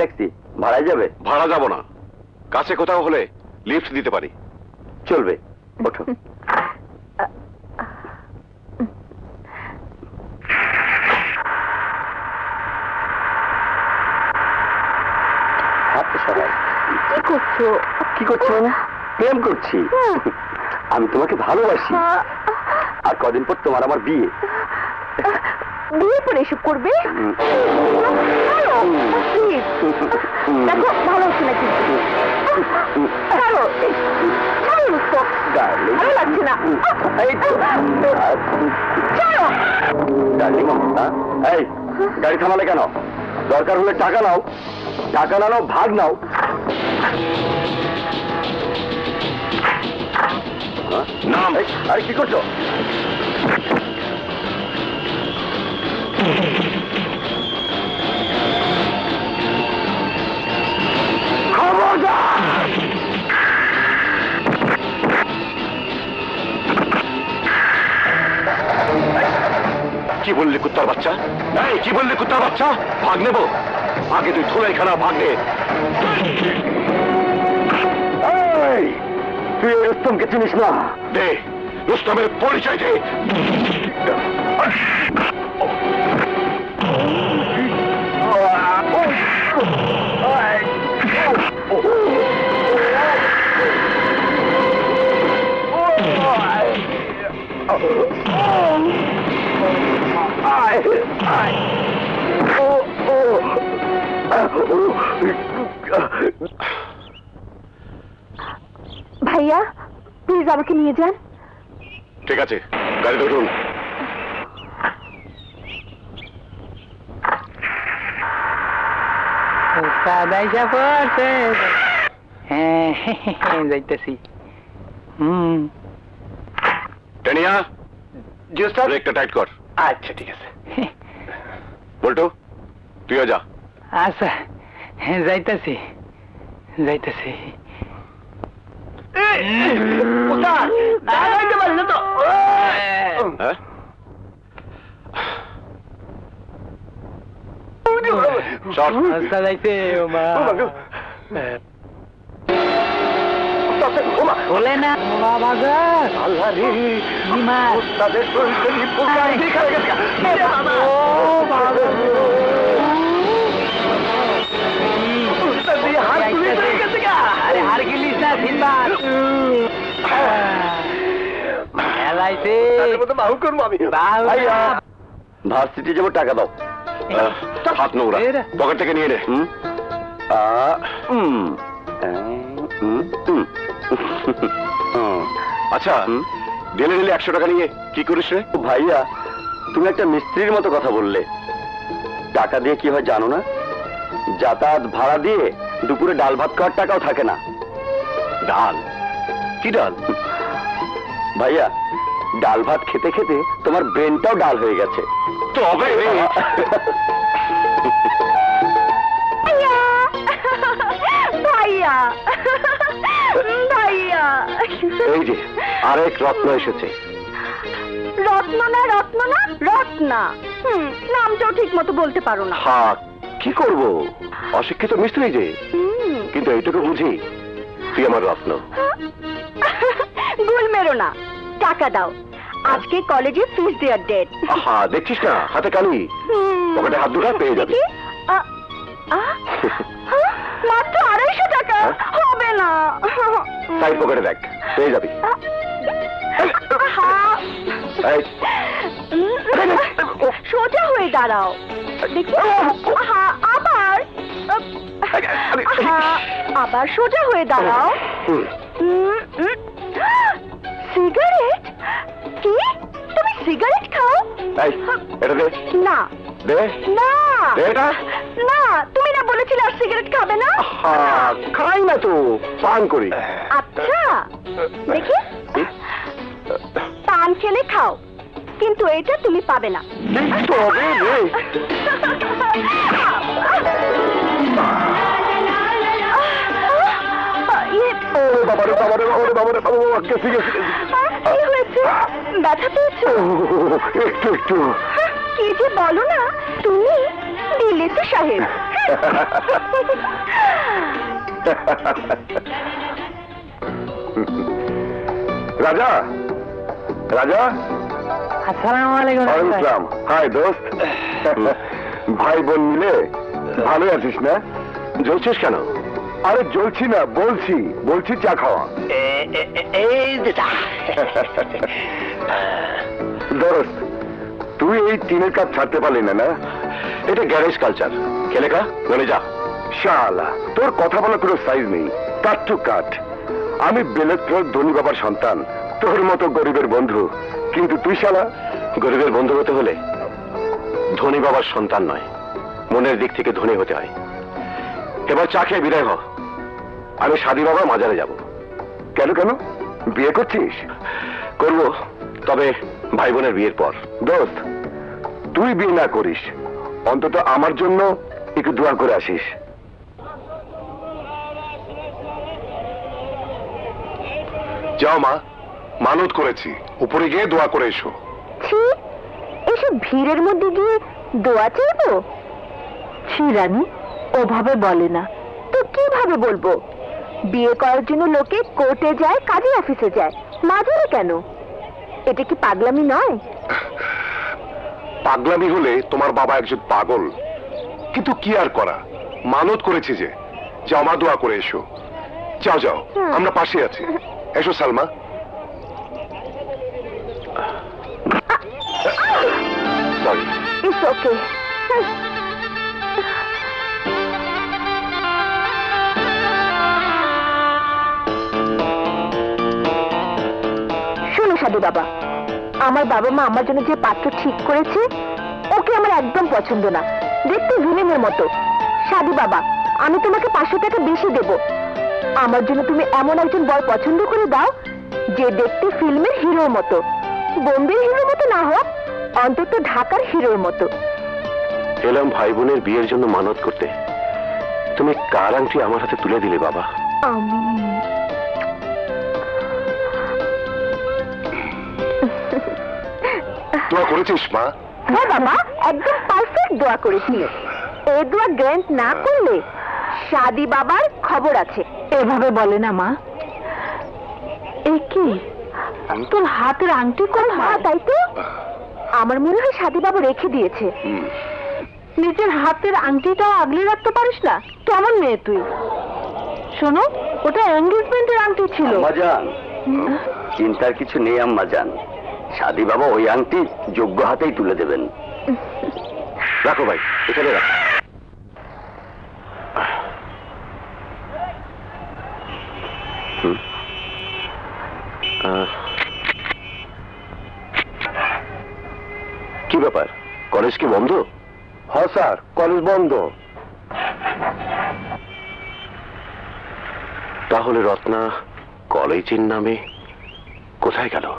Taxi ভাড়ায় যাবে? ভাড়া যাব না, কাছে কোথাও হলে লিফট দিতে পারি। চলবে, ওঠো। কি করছো? কি করছি মানে? প্রেম করছি। আমি তোমাকে ভালোবাসি, আর কদিন পর তোমার আমার বিয়ে। বিয়ে করে এসব করবে? দেখো ভালো হচ্ছে না কিন্তু। ভালো লাগছে না। এই গাড়ি থামালে কেন? দরকার হলে টাকা নাও, টাকা না নাও ভাগ নাও। নাম। আরে কি করছো? কি বললি কুত্তার বাচ্চা? এই কি বললি কুত্তার বাচ্চা? ভাগ নেব? আগে তুই ধুলাই খানা ভাগ নে। তুই রুস্তমকে চিনিস না? দে রুস্তমের পরিচয় দে। ভাইয়া প্লিজ আমাকে নিয়ে যান। ঠিক আছে, গাড়িতে উঠুন। যাইতেছি। টেনিয়া, ব্রেকটা টাইট কর। আচ্ছা ঠিক আছে। বল্টু তুইও যা। আচ্ছা যাইতেছি যাইতেছি। বলে না আল্লাহ রে, তাদের ভার্সিটি যাবো, টাকা দাও। হাত নোংরা, পকেট থেকে নিয়ে নে। আচ্ছা ডেলে ডেলে 100 টাকা নিয়ে কি করিস রে? ভাইয়া তুমি একটা মিস্ত্রির মতো কথা বললে। টাকা দিয়ে কি হয় জানো না? যাতায়াত ভাড়া দিয়ে দুপুরে ডাল ভাত খাওয়ার টাকাও থাকে না। ডাল? কি ডাল? ভাইয়া ডাল ভাত খেতে খেতে তোমার ব্রেনটাও ডাল হয়ে গেছে। তবে ভাইয়া ভাইয়া এই যে আরেক রত্ন এসেছে। রত্ন না রত্ন না রত্না। নামটাও ঠিক মতো বলতে পারো না। হ্যাঁ কি করব, অশিক্ষিত মিস্ত্রি যে। কিন্তু এইটুকু বুঝি তুই আমার রত্ন। গুল মেরো না, টাকা দাও। আজকে কলেজে ফিস দেওয়ার ডেট। হ্যাঁ দেখছিস না, হাতে কালি, পকেটে হাত দুটা পেয়ে যাবি। মাত্র 250 টাকা হবে না। সাইড পকেটে দেখ, পেয়ে যাবি। সোজা হয়ে দাঁড়াও দেখি। আবার আবার সোজা হয়ে দাঁড়াও। সিগারেট? কি তুমি সিগারেট খাও? এটা দে। না দে না দে এটা। না, তুমি না বলেছিলে আর সিগারেট খাবে না? খাই না তো, পান করি। আচ্ছা দেখি, পান খেলে খাও, কিন্তু এটা তুমি পাবে না। কি হয়েছে? ব্যথা পেয়েছো? একটু একটু। কি যে বলো না তুমি, দিল্লিতে সাহেব। রাজা, রাজা, আসসালামু আলাইকুম ওয়ালাইকুম হাই দোস্ত। ভাই বোন মিলে ভালো আছিস না? জ্বলছিস কেন? আরে জ্বলছি না, বলছি বলছি চা খাওয়া। এই যে দোস্ত, তুই এই টিনের কাপ ছাড়তে পারলি না? না, এটা গ্যারেজ কালচার। খেলে কা বলে যা। শালা, তোর কথা বলার কোনো সাইজ নেই। কাট টু কাট। আমি বেলের ধনী বাবার সন্তান, তোর মতো গরিবের বন্ধু। কিন্তু তুই শালা গরিবের বন্ধু হতে হলে ধনী বাবার সন্তান নয়, মনের দিক থেকে ধনী হতে হয়। এবার চা খেয়ে বিদায় হ। আমি সাদী বাবা মাজারে যাব। কেন কেন? বিয়ে করছিস? করব, তবে ভাই বোনের বিয়ের পর। দোস্ত, তুই বিয়ে না করিস, অন্তত আমার জন্য একটু দোয়া করে আসিস। যাও মা, মানত করেছি, উপরে গিয়ে দোয়া করে এসো। ছি, এসব ভিড়ের মধ্যে গিয়ে দোয়া চাইবো? ছি রানী, ওভাবে বলে না তো কিভাবে বলবো? বিয়ে করার জন্য লোকে কোর্টে যায়, কাজী অফিসে যায়, মাজারে কেন? এটা কি পাগলামি নয়? পাগলামি হলে তোমার বাবা একজন পাগল। কিন্তু কি আর করা, মানত করেছি যে। যাও মা, দোয়া করে এসো। যাও যাও, আমরা পাশে আছি। এসো সালমা। সরি। It's okay. শোনো সাধু বাবা, আমার বাবা মা আমার জন্য যে পাত্র ঠিক করেছে ওকে আমার একদম পছন্দ না। দেখতে ভিলেনের মতো। সাধু বাবা, আমি তোমাকে 500 টাকা বেশি দেব। আমার জন্য তুমি এমন একজন বর পছন্দ করে দাও যে দেখতে ফিল্মের হিরোর মতো। বোম্বের হিরোর মতো না হোক, অন্তত ঢাকার হিরোর মতো। এলাম ভাই বোনের বিয়ের জন্য মানত করতে, তুমি কার আংটি আমার হাতে তুলে দিলে বাবা? আমি দোয়া করেছিস মা? হ্যাঁ বাবা, একদম পারফেক্ট দোয়া করেছি। এই দোয়া গ্র্যান্ট না করলে সাদি বাবার খবর আছে। এভাবে বলে না মা। এ কি, তোর হাতের আংটি কোন? হ্যাঁ তাই তো, আমার মনে হয় সাদি বাবা রেখে দিয়েছে। নিজের হাতের আংটিটাও আগলে রাখতে পারিস না? কেমন মেয়ে তুই? শোনো, ওটা এঙ্গেজমেন্টের আংটি ছিল। আম্মাজান, চিন্তার কিছু নেই আম্মাজান। সাদী বাবা ওই আংটি যোগ্য হাতেই তুলে দেবেন। রাখো ভাই, এখানে রাখো। কি ব্যাপার, কলেজ কি বন্ধ? হ্যাঁ স্যার, কলেজ বন্ধ। তাহলে রত্না কলেজের নামে কোথায় গেল?